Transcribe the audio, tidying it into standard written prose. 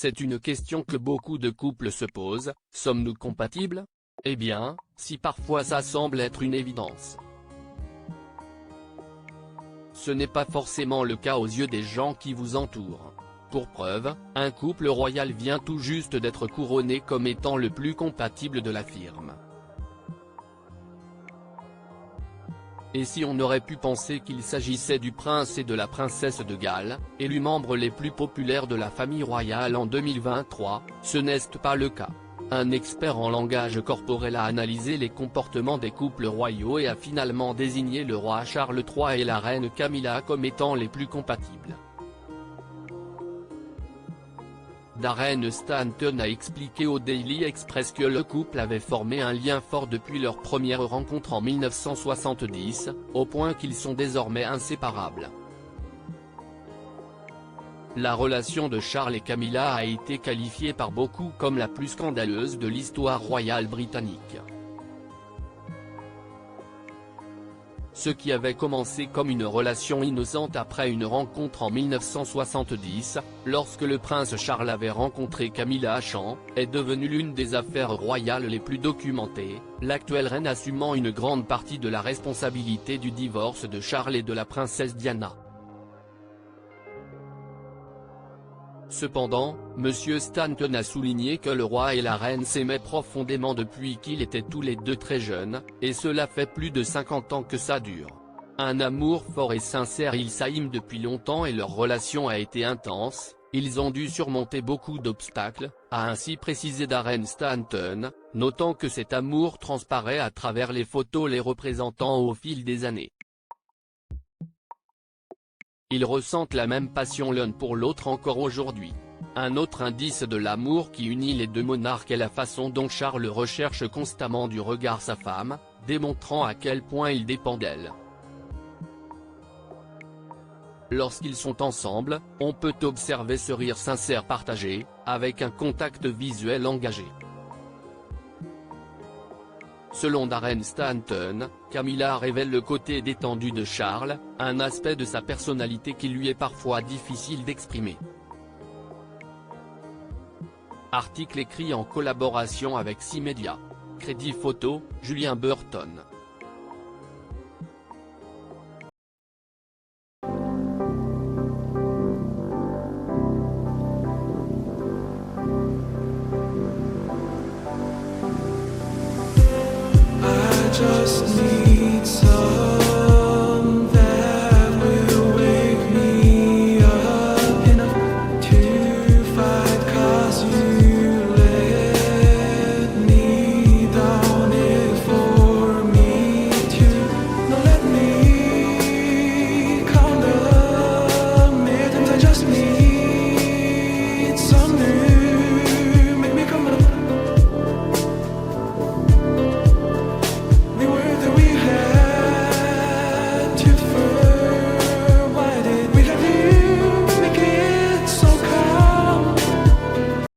C'est une question que beaucoup de couples se posent, sommes-nous compatibles? Eh bien, si parfois ça semble être une évidence, ce n'est pas forcément le cas aux yeux des gens qui vous entourent. Pour preuve, un couple royal vient tout juste d'être couronné comme étant le plus compatible de la firme. Et si on aurait pu penser qu'il s'agissait du prince et de la princesse de Galles, élus membres les plus populaires de la famille royale en 2023, ce n'est pas le cas. Un expert en langage corporel a analysé les comportements des couples royaux et a finalement désigné le roi Charles III et la reine Camilla comme étant les plus compatibles. Darren Stanton a expliqué au Daily Express que le couple avait formé un lien fort depuis leur première rencontre en 1970, au point qu'ils sont désormais inséparables. La relation de Charles et Camilla a été qualifiée par beaucoup comme la plus scandaleuse de l'histoire royale britannique. Ce qui avait commencé comme une relation innocente après une rencontre en 1970, lorsque le prince Charles avait rencontré Camilla à Champs, est devenu l'une des affaires royales les plus documentées, l'actuelle reine assumant une grande partie de la responsabilité du divorce de Charles et de la princesse Diana. Cependant, M. Stanton a souligné que le roi et la reine s'aimaient profondément depuis qu'ils étaient tous les deux très jeunes, et cela fait plus de 50 ans que ça dure. Un amour fort et sincère, ils s'aiment depuis longtemps et leur relation a été intense, ils ont dû surmonter beaucoup d'obstacles, a ainsi précisé Darren Stanton, notant que cet amour transparaît à travers les photos les représentant au fil des années. Ils ressentent la même passion l'un pour l'autre encore aujourd'hui. Un autre indice de l'amour qui unit les deux monarques est la façon dont Charles recherche constamment du regard sa femme, démontrant à quel point il dépend d'elle. Lorsqu'ils sont ensemble, on peut observer ce rire sincère partagé, avec un contact visuel engagé. Selon Darren Stanton, Camilla révèle le côté détendu de Charles, un aspect de sa personnalité qui lui est parfois difficile d'exprimer. Article écrit en collaboration avec 6 médias. Crédit photo, Julien Burton.